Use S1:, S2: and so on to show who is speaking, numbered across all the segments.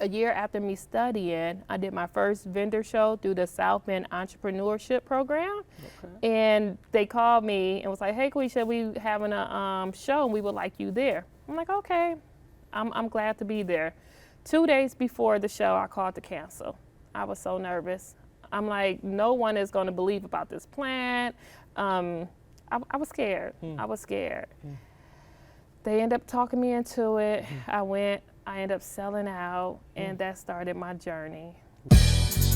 S1: a year after me studying, I did my first vendor show through the South Bend Entrepreneurship Program.
S2: Okay.
S1: And they called me and was like, hey, Quisha, we having a show and we would like you there. I'm like, okay, I'm glad to be there. 2 days before the show, I called to cancel. I was so nervous. I'm like, no one is going to believe about this plan. I was scared. I was scared. They ended up talking me into it. I went, I ended up selling out, and that started my journey.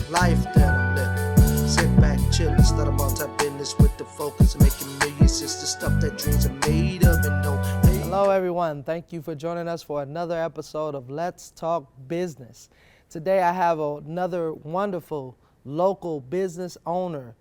S3: Life that I'm living. Sit back, chillin', start a multi-business with the focus of making millions. It's the stuff that dreams are made of, and no.
S2: Hello, everyone. Thank you for joining us for another episode of Let's Talk Business. Today, I have another wonderful local business owner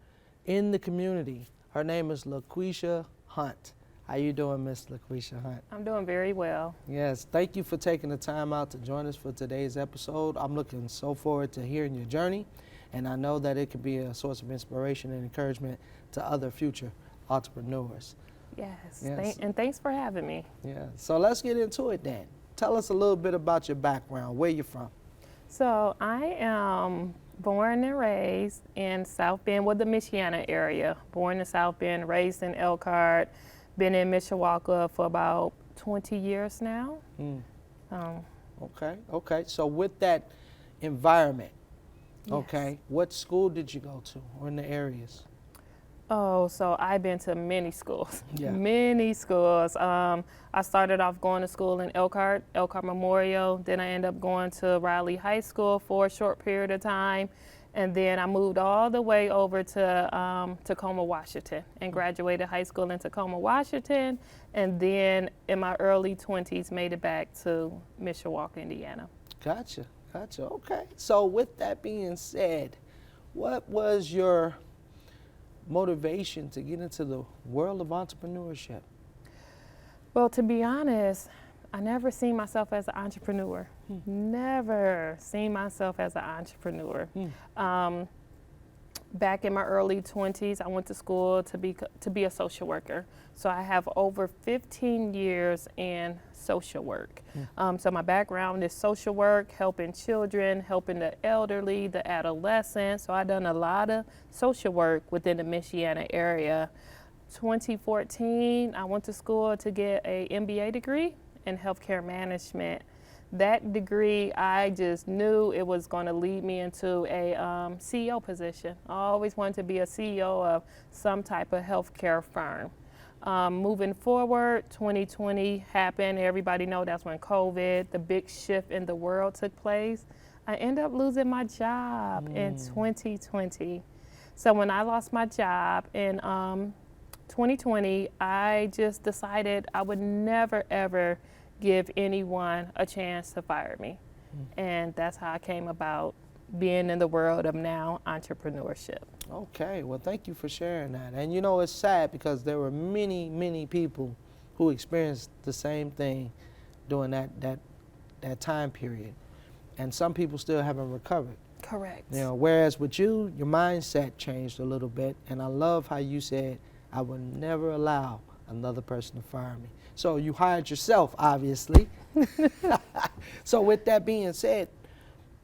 S2: in the community. Her name is Lacquisha Hunt. How you doing, Miss Lacquisha Hunt?
S1: I'm doing very well.
S2: Yes, thank you for taking the time out to join us for today's episode. I'm looking so forward to hearing your journey, and I know that it could be a source of inspiration and encouragement to other future entrepreneurs.
S1: Yes. And thanks for having me.
S2: Yeah, so let's get into it then. Tell us a little bit about your background, where you're from.
S1: So I am born and raised in South Bend, the Michiana area. Born in South Bend, raised in Elkhart, been in Mishawaka for about 20 years now.
S2: Okay. So with that environment,
S1: Yes.
S2: what school did you go to or in the areas?
S1: Oh, so I've been to many schools,
S2: Yeah.
S1: many schools. I started off going to school in Elkhart Memorial. Then I ended up going to Riley High School for a short period of time. And then I moved all the way over to Tacoma, Washington, and graduated high school in Tacoma, Washington. And then in my early 20s, made it back to Mishawaka, Indiana.
S2: Gotcha. Okay. So with that being said, what was your motivation to get into the world of entrepreneurship?
S1: Well, to be honest, I never seen myself as an entrepreneur. Never seen myself as an entrepreneur. Back in my early 20s, I went to school to be a social worker. So I have over 15 years in social work. So my background is social work, helping children, helping the elderly, the adolescents. So I've done a lot of social work within the Michiana area. 2014, I went to school to get an MBA degree in healthcare management. That degree, I just knew it was going to lead me into a CEO position. I always wanted to be a CEO of some type of healthcare firm. Moving forward, 2020 happened. Everybody know that's when COVID, the big shift in the world took place. I ended up losing my job in 2020. So when I lost my job in 2020, I just decided I would never, ever give anyone a chance to fire me. And that's how I came about being in the world of now entrepreneurship.
S2: Okay, well, thank you for sharing that. And you know, it's sad because there were many, many people who experienced the same thing during that time period. And some people still haven't recovered.
S1: Correct.
S2: You know, whereas with you, your mindset changed a little bit. And I love how you said, I would never allow another person to fire me. So you hired yourself, obviously. So with that being said,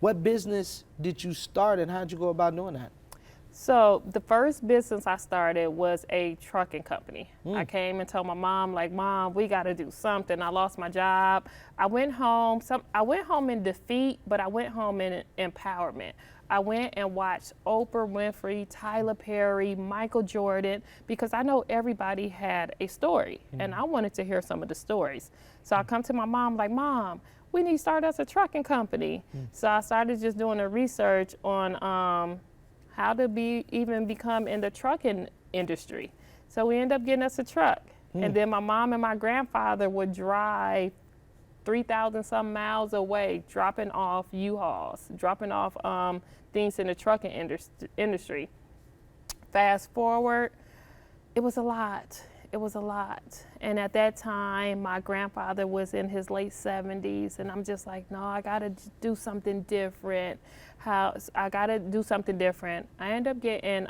S2: what business did you start and how'd you go about doing that?
S1: So the first business I started was a trucking company. I came and told my mom, like, Mom, we got to do something. I lost my job. I went home in defeat, but I went home in empowerment. I went and watched Oprah Winfrey, Tyler Perry, Michael Jordan, because I know everybody had a story, and I wanted to hear some of the stories. So I come to my mom, like, Mom, we need to start us a trucking company. So I started just doing the research on how to even become in the trucking industry. So we ended up getting us a truck. And then my mom and my grandfather would drive 3,000 some miles away, dropping off U-Hauls, dropping off things in the trucking industry. Fast forward, it was a lot. And at that time, my grandfather was in his late 70s, and I'm just like, no, I gotta do something different. I ended up getting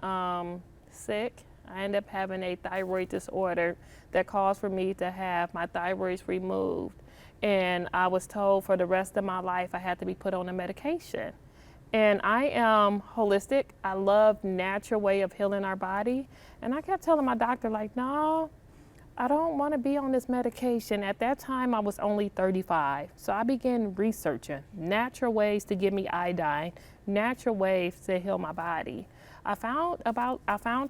S1: sick. I ended up having a thyroid disorder that caused for me to have my thyroids removed. and I was told for the rest of my life I had to be put on a medication. And I am holistic. I love natural way of healing our body. And I kept telling my doctor, like, no, I don't want to be on this medication. At that time, I was only 35. So I began researching natural ways to give me iodine, natural ways to heal my body. I found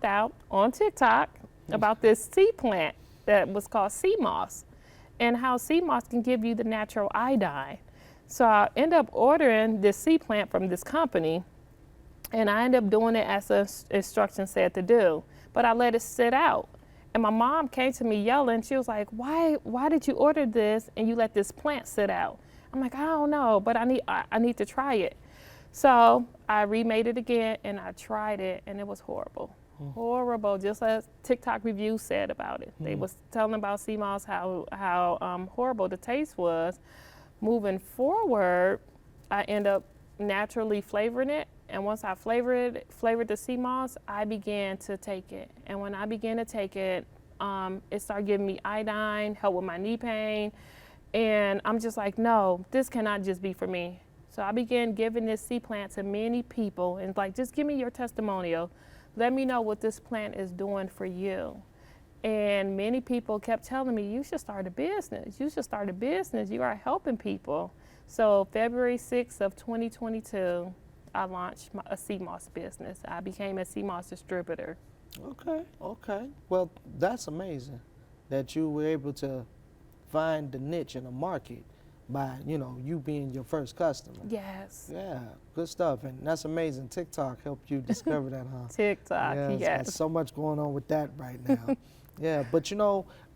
S1: out on TikTok about this sea plant that was called sea moss, and how sea moss can give you the natural iodine. So I ended up ordering this sea plant from this company, and I ended up doing it as the instructions said to do. But I let it sit out. And my mom came to me yelling. She was like, why did you order this and you let this plant sit out? I'm like, I don't know, but I need to try it. So I remade it again, and I tried it, and it was horrible. Horrible, just as TikTok reviews said about it. They was telling about sea moss, how horrible the taste was. Moving forward, I end up naturally flavoring it, and once I flavored the sea moss, I began to take it. And when I began to take it, it started giving me iodine, help with my knee pain, and I'm just like, no, this cannot just be for me. So I began giving this sea plant to many people, and like, just give me your testimonial. Let me know what this plant is doing for you. And many people kept telling me, you should start a business. You should start a business. You are helping people. So February 6th of 2022, I launched a sea moss business. I became a sea moss distributor.
S2: Okay. Well, that's amazing that you were able to find the niche in the market by, you being your first customer.
S1: Yes.
S2: Yeah, good stuff. And that's amazing. TikTok helped you discover that, huh?
S1: TikTok, yes.
S2: There's so much going on with that right now. Yeah, but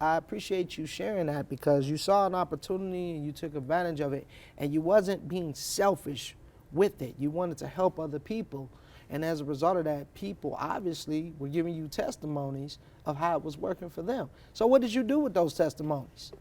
S2: I appreciate you sharing that, because you saw an opportunity and you took advantage of it, and you wasn't being selfish with it. You wanted to help other people, and as a result of that, people obviously were giving you testimonies of how it was working for them. So what did you do with those testimonies?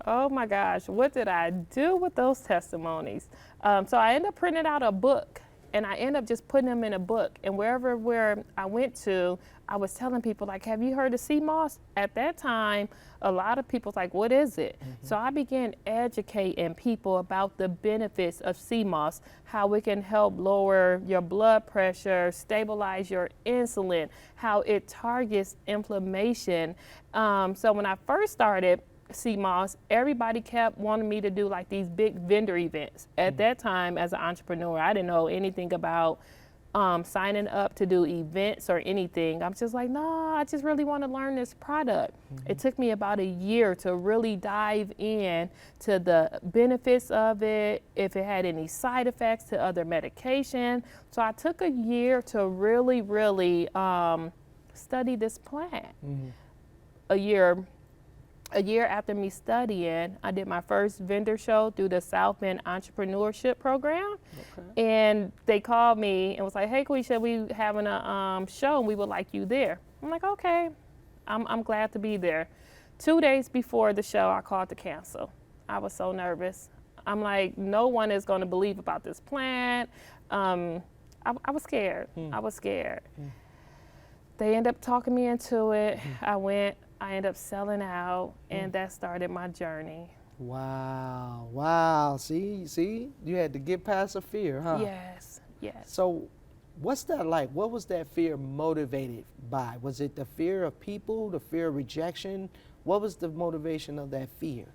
S1: Oh my gosh, what did I do with those testimonies? So I ended up printing out a book, and I ended up just putting them in a book. And where I went to, I was telling people, like, have you heard of sea moss? At that time, a lot of people was like, what is it? So I began educating people about the benefits of sea moss, how it can help lower your blood pressure, stabilize your insulin, how it targets inflammation. So when I first started sea moss, everybody kept wanting me to do like these big vendor events. At that time, as an entrepreneur, I didn't know anything about signing up to do events or anything. I'm just like, no, I just really want to learn this product. It took me about a year to really dive in to the benefits of it, if it had any side effects to other medication. So I took a year to really study this plant. A year after me studying, I did my first vendor show through the South Bend Entrepreneurship Program. And they called me and was like, hey, Lacquisha, we having a show and we would like you there. I'm like, okay, I'm glad to be there. 2 days before the show, I called to cancel. I was so nervous. I'm like, no one is going to believe about this plant. I was scared. I was scared. They ended up talking me into it. I ended up selling out, and that started my journey.
S2: Wow. See, you had to get past the fear, huh?
S1: Yes.
S2: So what's that like? What was that fear motivated by? Was it the fear of people, the fear of rejection? What was the motivation of that fear?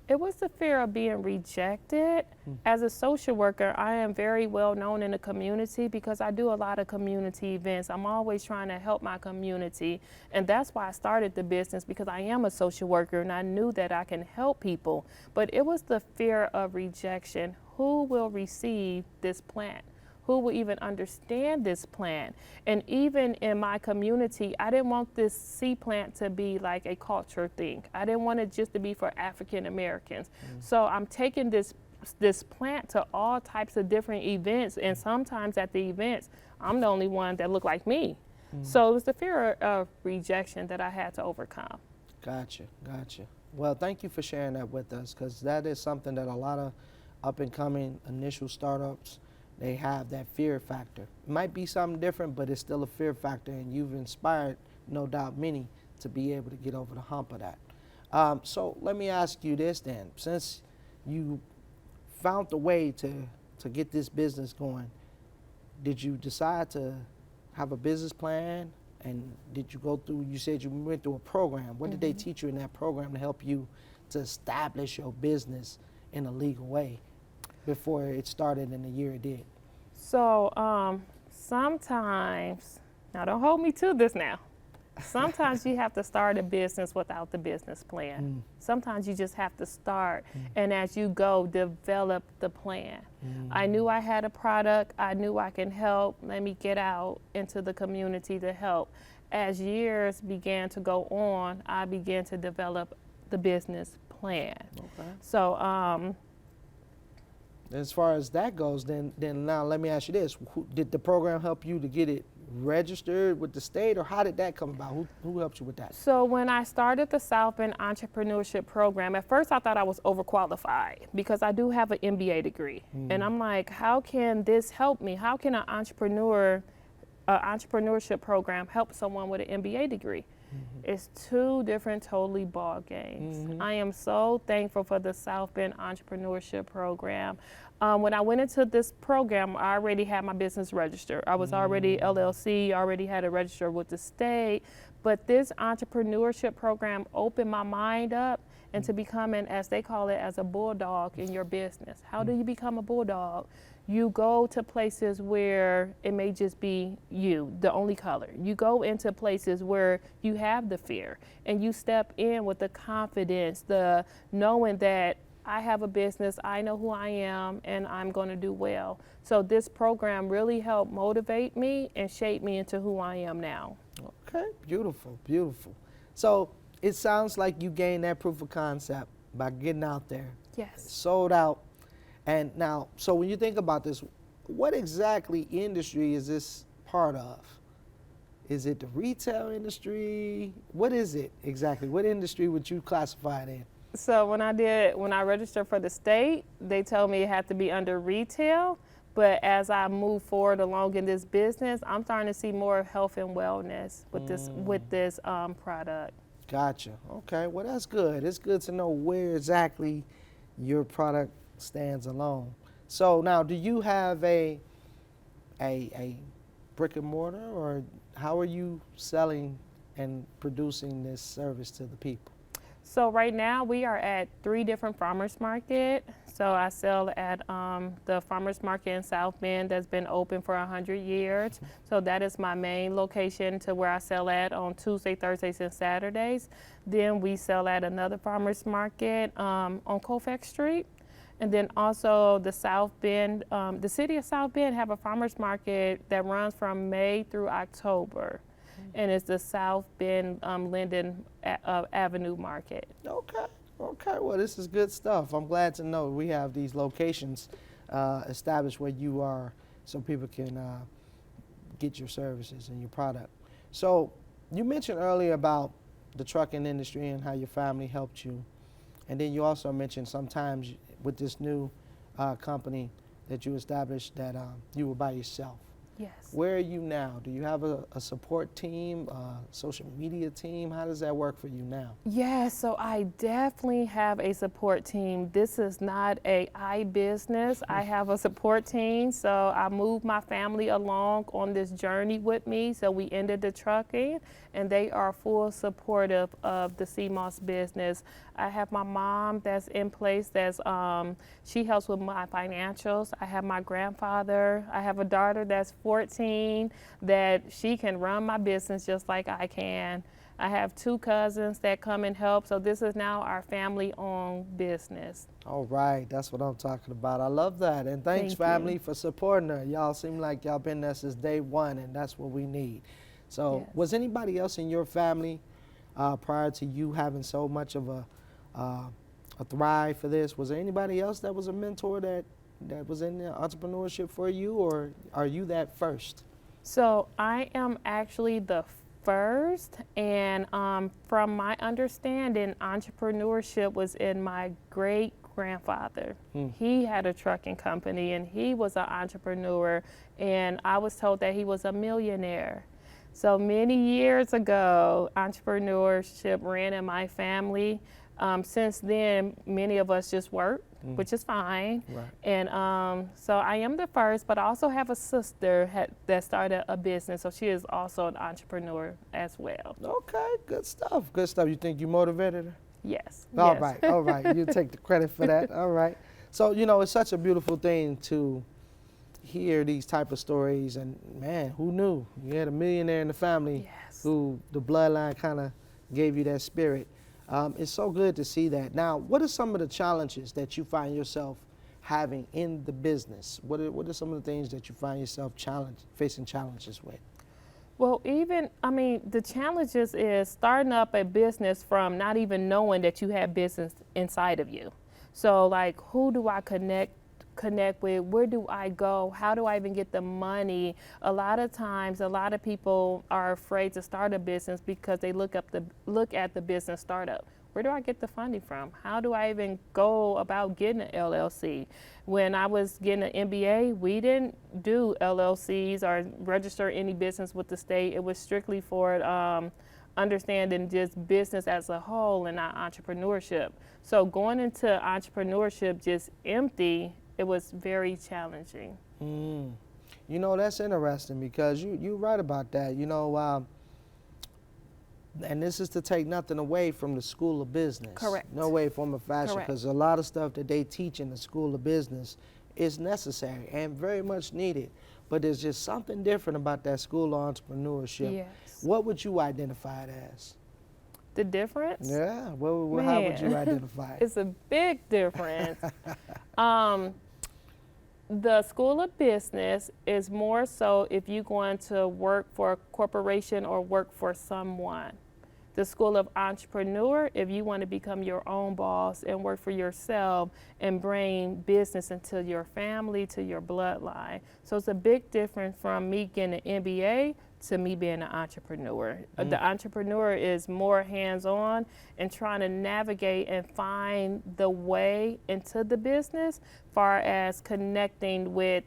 S1: It was the fear of being rejected. As a social worker, I am very well known in the community because I do a lot of community events. I'm always trying to help my community. And that's why I started the business, because I am a social worker and I knew that I can help people. But it was the fear of rejection. Who will receive this plant? Who will even understand this plant? And even in my community, I didn't want this sea plant to be like a culture thing. I didn't want it just to be for African Americans. So I'm taking this plant to all types of different events, and sometimes at the events, I'm the only one that looked like me. So it was the fear of rejection that I had to overcome.
S2: Gotcha. Well, thank you for sharing that with us, because that is something that a lot of up-and-coming initial startups, they have that fear factor. It might be something different, but it's still a fear factor, and you've inspired, no doubt, many to be able to get over the hump of that. So let me ask you this then. Since you found a way to get this business going, did you decide to have a business plan? And did you go through, you said you went through a program. What did they teach you in that program to help you to establish your business in a legal way before it started in the year it did?
S1: So sometimes, now don't hold me to this now. Sometimes you have to start a business without the business plan. Sometimes you just have to start, and as you go, develop the plan. I knew I had a product. I knew I can help. Let me get out into the community to help. As years began to go on, I began to develop the business plan.
S2: Okay.
S1: So
S2: As far as that goes, then now let me ask you this. Did the program help you to get it registered with the state, or how did that come about? Who helped you with that?
S1: So when I started the South Bend Entrepreneurship Program, at first I thought I was overqualified because I do have an MBA degree. And I'm like, how can this help me? How can an entrepreneurship program help someone with an MBA degree? It's two different totally ball games. I am so thankful for the South Bend Entrepreneurship Program. When I went into this program, I already had my business registered. I was already LLC, already had it registered with the state. But this entrepreneurship program opened my mind up into becoming, as they call it, as a bulldog in your business. How do you become a bulldog? You go to places where it may just be you, the only color. You go into places where you have the fear, and you step in with the confidence, the knowing that I have a business, I know who I am, and I'm going to do well. So this program really helped motivate me and shape me into who I am now.
S2: Okay, beautiful, beautiful. So it sounds like you gained that proof of concept by getting out there.
S1: Yes.
S2: Sold out. And now, so when you think about this, what exactly industry is this part of? Is it the retail industry? What is it exactly? What industry would you classify it in?
S1: So when I registered for the state, they told me it had to be under retail. But as I move forward along in this business, I'm starting to see more health and wellness with this product.
S2: Gotcha. Okay. Well, that's good. It's good to know where exactly your product stands alone. So now, do you have a brick and mortar, or how are you selling and producing this service to the people?
S1: So right now we are at 3 different farmers market. So I sell at the farmers market in South Bend that's been open for 100 years. So that is my main location to where I sell at on Tuesday, Thursdays, and Saturdays. Then we sell at another farmers market on Colfax Street. And then also the South Bend, the city of South Bend have a farmers market that runs from May through October. And it's the South Bend Linden Avenue Market.
S2: Okay. Okay. Well, this is good stuff. I'm glad to know we have these locations established where you are, so people can get your services and your product. So you mentioned earlier about the trucking industry and how your family helped you, and then you also mentioned sometimes with this new company that you established that you were by yourself.
S1: Yes.
S2: Where are you now? Do you have a support team, social media team? How does that work for you now?
S1: Yes, so I definitely have a support team. This is not I business. I have a support team, so I moved my family along on this journey with me. So we ended the trucking, and they are full supportive of the CMOS business. I have my mom that's in place. She helps with my financials. I have my grandfather. I have a daughter that's 14 that she can run my business just like I can. I have 2 cousins that come and help. So this is now our family-owned business.
S2: All right, that's what I'm talking about. I love that. And thanks, family, for supporting her. Y'all seem like y'all been there since day one, and that's what we need. So
S1: Yes.
S2: Was anybody else in your family prior to you having so much of a thrive for this? Was there anybody else that was a mentor that was in the entrepreneurship for you, or are you that first?
S1: So I am actually the first, and from my understanding, entrepreneurship was in my great-grandfather. He had a trucking company, and he was an entrepreneur, and I was told that he was a millionaire. So many years ago, entrepreneurship ran in my family. Since then, many of us just work. which is fine.
S2: Right.
S1: And so I am the first, but I also have a sister that started a business, so she is also an entrepreneur as well.
S2: Okay, good stuff. Good stuff. You think you motivated her?
S1: Yes.
S2: All
S1: yes.
S2: right, all right. You take the credit for that. All right. So, you know, it's such a beautiful thing to hear these type of stories. And, man, who knew? You had a millionaire in the family
S1: Yes.
S2: who the bloodline kind of gave you that spirit. It's so good to see that. Now, what are some of the challenges that you find yourself having in the business? What are some of the things that you find yourself facing challenges with?
S1: Well, the challenges is starting up a business from not even knowing that you have business inside of you. So, like, who do I connect with? Where do I go? How do I even get the money? A lot of times, a lot of people are afraid to start a business because they look at the business startup. Where do I get the funding from? How do I even go about getting an LLC? When I was getting an MBA, we didn't do LLCs or register any business with the state. It was strictly for understanding just business as a whole and not entrepreneurship. So going into entrepreneurship just empty, it was very challenging.
S2: You know, that's interesting because you're right about that. You know, and this is to take nothing away from the School of Business.
S1: Correct.
S2: No way, form, or fashion,
S1: Correct.
S2: because a lot of stuff that they teach in the School of Business is necessary and very much needed. But there's just something different about that School of Entrepreneurship.
S1: Yes.
S2: What would you identify it as?
S1: The difference?
S2: Yeah, how would you identify it?
S1: It's a big difference. The School of Business is more so if you're going to work for a corporation or work for someone. The School of Entrepreneur, if you want to become your own boss and work for yourself and bring business into your family, to your bloodline. So it's a big difference from me getting an MBA to me being an entrepreneur. The entrepreneur is more hands-on and trying to navigate and find the way into the business, far as connecting with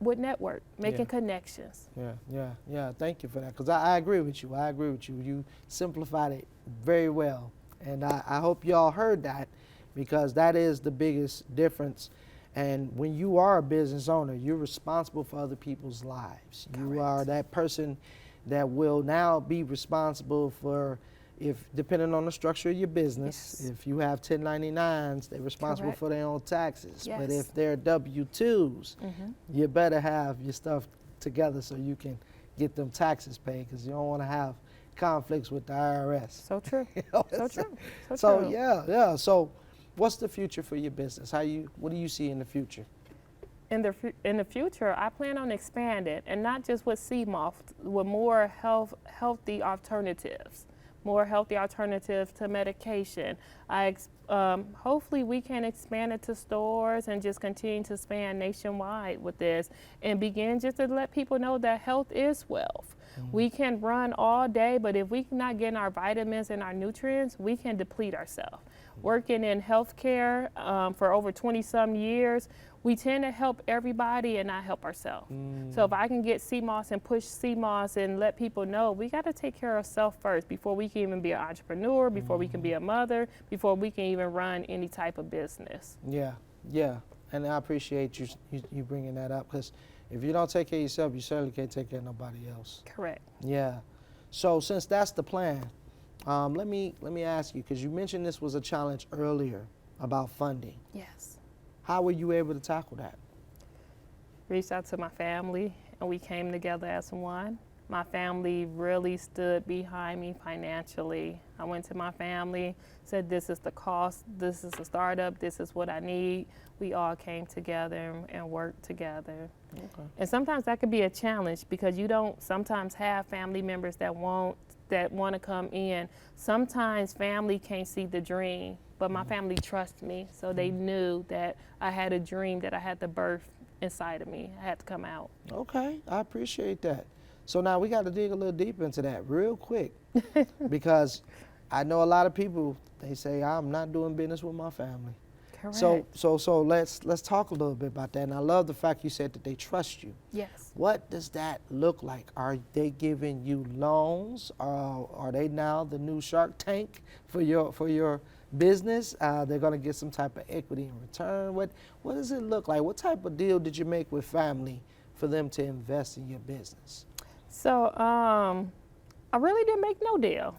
S1: network, making connections.
S2: Yeah. Thank you for that, because I agree with you. You simplified it very well, and I hope y'all heard that, because that is the biggest difference. And when you are a business owner, you're responsible for other people's lives.
S1: Correct.
S2: You are that person that will now be responsible for, if depending on the structure of your business,
S1: Yes.
S2: if you have 1099s, they're responsible
S1: Correct.
S2: for their own taxes.
S1: Yes.
S2: But if they're W-2s, you better have your stuff together so you can get them taxes paid, because you don't want to have conflicts with the IRS.
S1: So true.
S2: You know,
S1: So true.
S2: So
S1: true.
S2: yeah. So what's the future for your business? What do you see in the future?
S1: In the future, I plan on expanding, and not just with CMOF, with more healthy alternatives, to medication. Hopefully we can expand it to stores and just continue to expand nationwide with this, and begin just to let people know that health is wealth. We can run all day, but if we're not getting our vitamins and our nutrients, we can deplete ourselves. Working in healthcare for over 20-some years, we tend to help everybody and not help ourselves. So if I can get CMOS and push CMOS and let people know, we got to take care of self first before we can even be an entrepreneur, before we can be a mother, before we can even run any type of business.
S2: Yeah. And I appreciate you bringing that up, because if you don't take care of yourself, you certainly can't take care of nobody else.
S1: Correct.
S2: Yeah. So since that's the plan, let me ask you, because you mentioned this was a challenge earlier about funding.
S1: Yes.
S2: How were you able to tackle that?
S1: Reached out to my family, and we came together as one. My family really stood behind me financially. I went to my family, said, this is the cost, this is a startup, this is what I need. We all came together and worked together.
S2: Okay.
S1: And sometimes that could be a challenge, because you don't sometimes have family members that want to come in. Sometimes family can't see the dream, but my family trusts me, so they knew that I had a dream that I had to birth inside of me. I had to come out.
S2: Okay, I appreciate that. So now we got to dig a little deeper into that real quick, because I know a lot of people, they say, I'm not doing business with my family.
S1: Correct.
S2: So let's talk a little bit about that. And I love the fact you said that they trust you.
S1: Yes.
S2: What does that look like? Are they giving you loans? Are they now the new Shark Tank for your business. They're going to get some type of equity in return. What does it look like? What type of deal did you make with family for them to invest in your business?
S1: So I really didn't make no deal.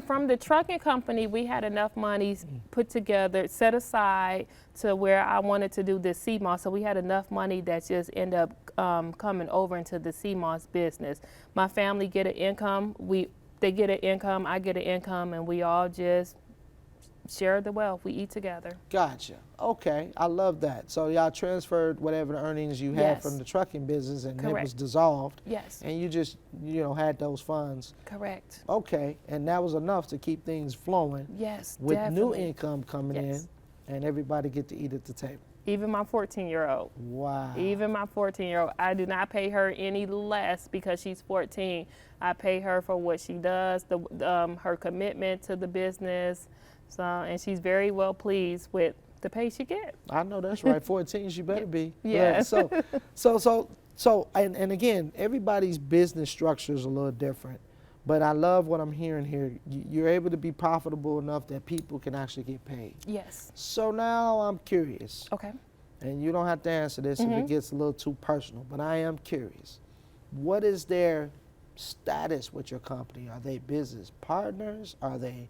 S1: From the trucking company, we had enough money put together, set aside to where I wanted to do the CMOS. So we had enough money that just ended up coming over into the CMOS business. My family get an income. They get an income, I get an income, and we all just share the wealth. We eat together.
S2: Gotcha. Okay, I love that. So y'all transferred whatever the earnings you had
S1: Yes.
S2: from the trucking business, and it was
S1: Correct.
S2: dissolved.
S1: Yes.
S2: And you just, had those funds.
S1: Correct.
S2: Okay, and that was enough to keep things flowing.
S1: Yes,
S2: With new
S1: definitely.
S2: income coming
S1: Yes.
S2: in, and everybody get to eat at the table.
S1: Even my 14-year-old.
S2: Wow.
S1: Even my 14-year-old, I do not pay her any less because she's 14. I pay her for what she does, her commitment to the business. So, and she's very well pleased with the pay she gets.
S2: I know that's right. 14, she better be.
S1: Yes.
S2: Yeah, so, and again, everybody's business structure is a little different. But I love what I'm hearing here. You're able to be profitable enough that people can actually get paid.
S1: Yes.
S2: So now I'm curious,
S1: Okay.
S2: and you don't have to answer this if it gets a little too personal, but I am curious. What is their status with your company? Are they business partners? Are they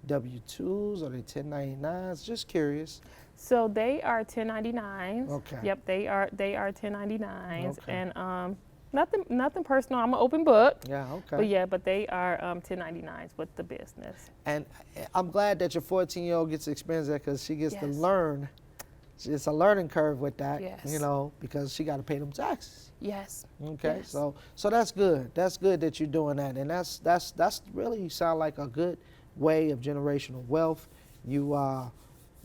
S2: W-2s? Are they 1099s? Just curious.
S1: So they are 1099s.
S2: Okay.
S1: Yep, they are 1099s.
S2: Okay.
S1: And nothing personal. I'm an open book.
S2: Yeah, okay.
S1: But yeah, but they are 1099s with the business.
S2: And I'm glad that your 14-year-old gets to experience that because she gets to
S1: Yes.
S2: learn. It's a learning curve with that,
S1: Yes.
S2: because she got to pay them taxes.
S1: Yes.
S2: Okay,
S1: Yes.
S2: so that's good. That's good that you're doing that, and that's really sound like a good way of generational wealth.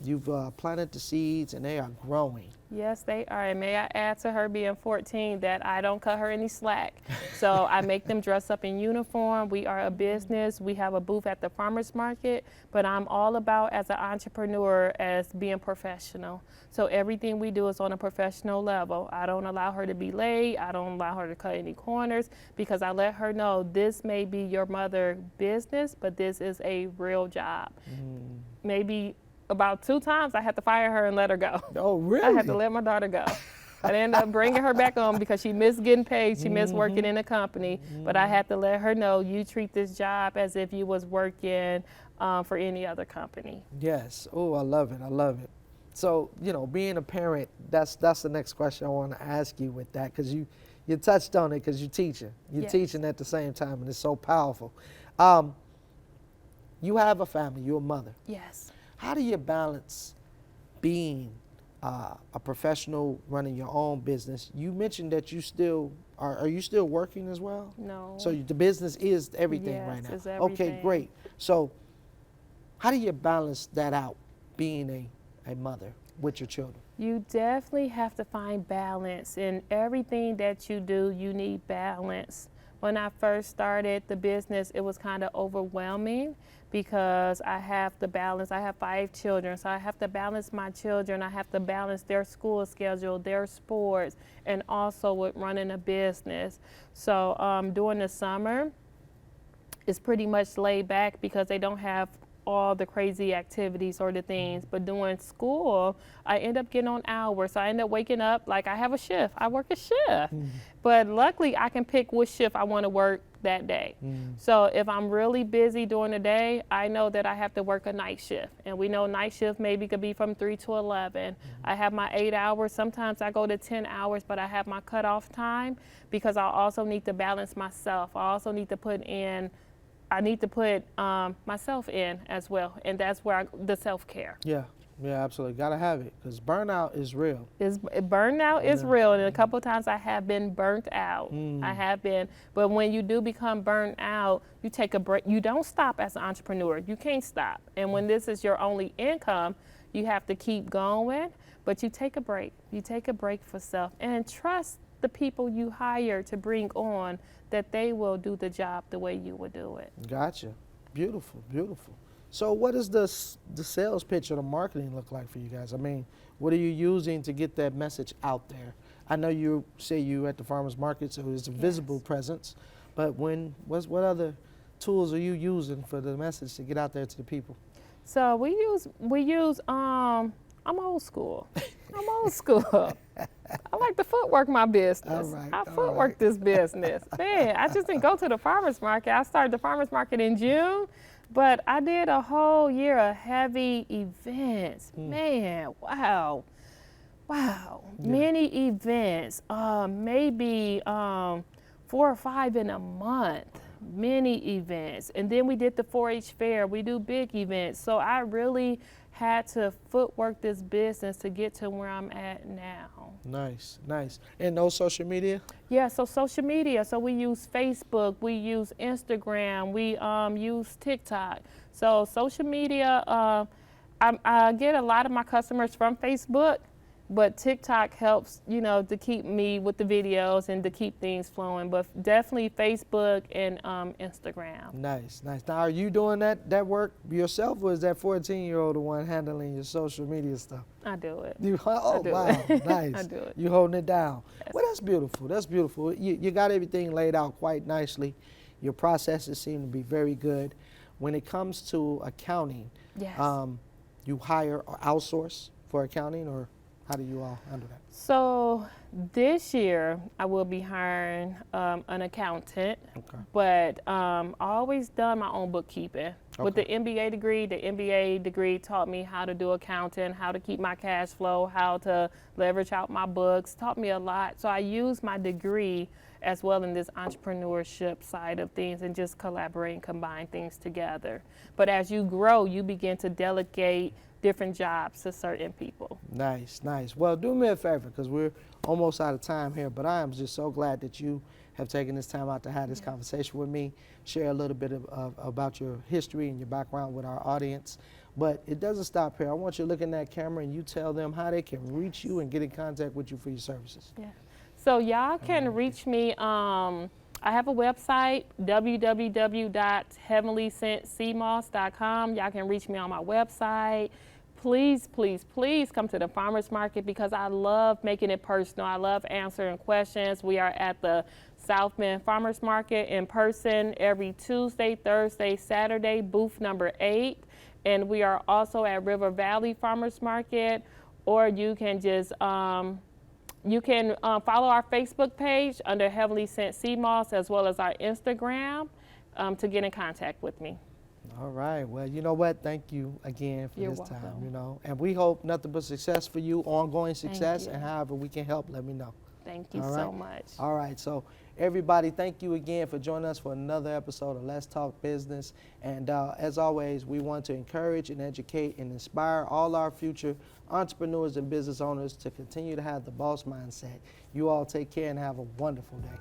S2: You've planted the seeds, and they are growing.
S1: Yes, they are. And may I add to her being 14 that I don't cut her any slack. So I make them dress up in uniform. We are a business. We have a booth at the farmer's market, but I'm all about, as an entrepreneur, as being professional. So everything we do is on a professional level. I don't allow her to be late. I don't allow her to cut any corners because I let her know this may be your mother business, but this is a real job. Maybe about 2 times I had to fire her and let her go.
S2: Oh, really?
S1: I had to let my daughter go. I ended up bringing her back on because she missed getting paid. She missed working in a company. But I had to let her know, you treat this job as if you was working for any other company.
S2: Yes. Oh, I love it. I love it. So, being a parent, that's the next question I want to ask you with that, because you touched on it because you're teaching. You're
S1: Yes.
S2: teaching at the same time, and it's so powerful. You have a family. You're a mother.
S1: Yes.
S2: How do you balance being a professional running your own business? You mentioned that you still are you still working as well?
S1: No.
S2: So the business is everything
S1: Yes,
S2: right now.
S1: it's
S2: Okay,
S1: everything.
S2: great. So how do you balance that out, being a mother with your children?
S1: You definitely have to find balance in everything that you do. You need balance. When I first started the business, it was kind of overwhelming because I have to balance. I have 5 children, so I have to balance my children. I have to balance their school schedule, their sports, and also with running a business. So during the summer, it's pretty much laid back because they don't have all the crazy activities or the things. But during school, I end up getting on hours. So I end up waking up, like I have a shift. I work a shift. But luckily, I can pick which shift I want to work that day. So if I'm really busy during the day, I know that I have to work a night shift. And we know night shift maybe could be from 3 to 11. I have my 8 hours. Sometimes I go to 10 hours, but I have my cutoff time because I also need to balance myself. I also need to put myself in as well, and that's where the self-care.
S2: Yeah, absolutely. Gotta have it, because burnout is real.
S1: Burnout is real, and a couple of times I have been burnt out. I have been, but when you do become burnt out, you take a break. You don't stop as an entrepreneur. You can't stop. And when this is your only income, you have to keep going, but you take a break. You take a break for self, and trust the people you hire to bring on, that they will do the job the way you would do it.
S2: Gotcha. Beautiful, beautiful. So what does the sales pitch or the marketing look like for you guys? I mean, what are you using to get that message out there? I know you say you at the farmer's market, so it's a visible presence, but what other tools are you using for the message to get out there to the people?
S1: So we use I'm old school. I'm old school. I like to footwork my business.
S2: All right,
S1: I
S2: all
S1: footwork
S2: right.
S1: this business. Man, I just didn't go to the farmer's market. I started the farmer's market in June, but I did a whole year of heavy events. Man, wow. Wow, many events, maybe 4 or 5 in a month, many events. And then we did the 4-H fair, we do big events. So I really had to footwork this business to get to where I'm at now.
S2: Nice, nice. And no social media?
S1: Yeah, so social media, so we use Facebook, we use Instagram, we use TikTok. So social media, I get a lot of my customers from Facebook. But TikTok helps, you know, to keep me with the videos and to keep things flowing. But definitely Facebook and Instagram.
S2: Nice, nice. Now, are you doing that work yourself, or is that 14-year-old the one handling your social media stuff?
S1: I do it.
S2: Oh,
S1: do
S2: wow,
S1: it.
S2: nice.
S1: I do it.
S2: You holding it down.
S1: Yes.
S2: Well, that's beautiful. That's beautiful. You got everything laid out quite nicely. Your processes seem to be very good. When it comes to accounting,
S1: Yes.
S2: You hire or outsource for accounting, or how do you all handle that?
S1: So this year I will be hiring an accountant,
S2: Okay.
S1: but I always done my own bookkeeping. With the
S2: Okay.
S1: MBA degree taught me how to do accounting, how to keep my cash flow, how to leverage out my books, taught me a lot. So I use my degree as well in this entrepreneurship side of things and just collaborate and combine things together. But as you grow, you begin to delegate different jobs to certain people.
S2: Nice, nice. Well, do me a favor, because we're almost out of time here, but I am just so glad that you have taken this time out to have this conversation with me, share a little bit about your history and your background with our audience. But it doesn't stop here. I want you to look in that camera and you tell them how they can reach you and get in contact with you for your services.
S1: Yeah. So y'all can reach me. I have a website, www.heavenlysentcmoss.com. Y'all can reach me on my website. Please, please, please come to the farmer's market because I love making it personal. I love answering questions. We are at the South Bend Farmer's Market in person every Tuesday, Thursday, Saturday, booth number 8. And we are also at River Valley Farmer's Market, or you can just follow our Facebook page under Heavenly Scent Sea Moss, as well as our Instagram to get in contact with me.
S2: All right. Well, you know what? Thank you again for
S1: You're
S2: this
S1: welcome.
S2: time, you know. And we hope nothing but success for you, ongoing success,
S1: you.
S2: and however we can help, let me know.
S1: Thank you
S2: All
S1: so
S2: right.
S1: much.
S2: All right. So everybody, thank you again for joining us for another episode of Let's Talk Business. And as always, we want to encourage and educate and inspire all our future entrepreneurs and business owners to continue to have the boss mindset. You all take care and have a wonderful day.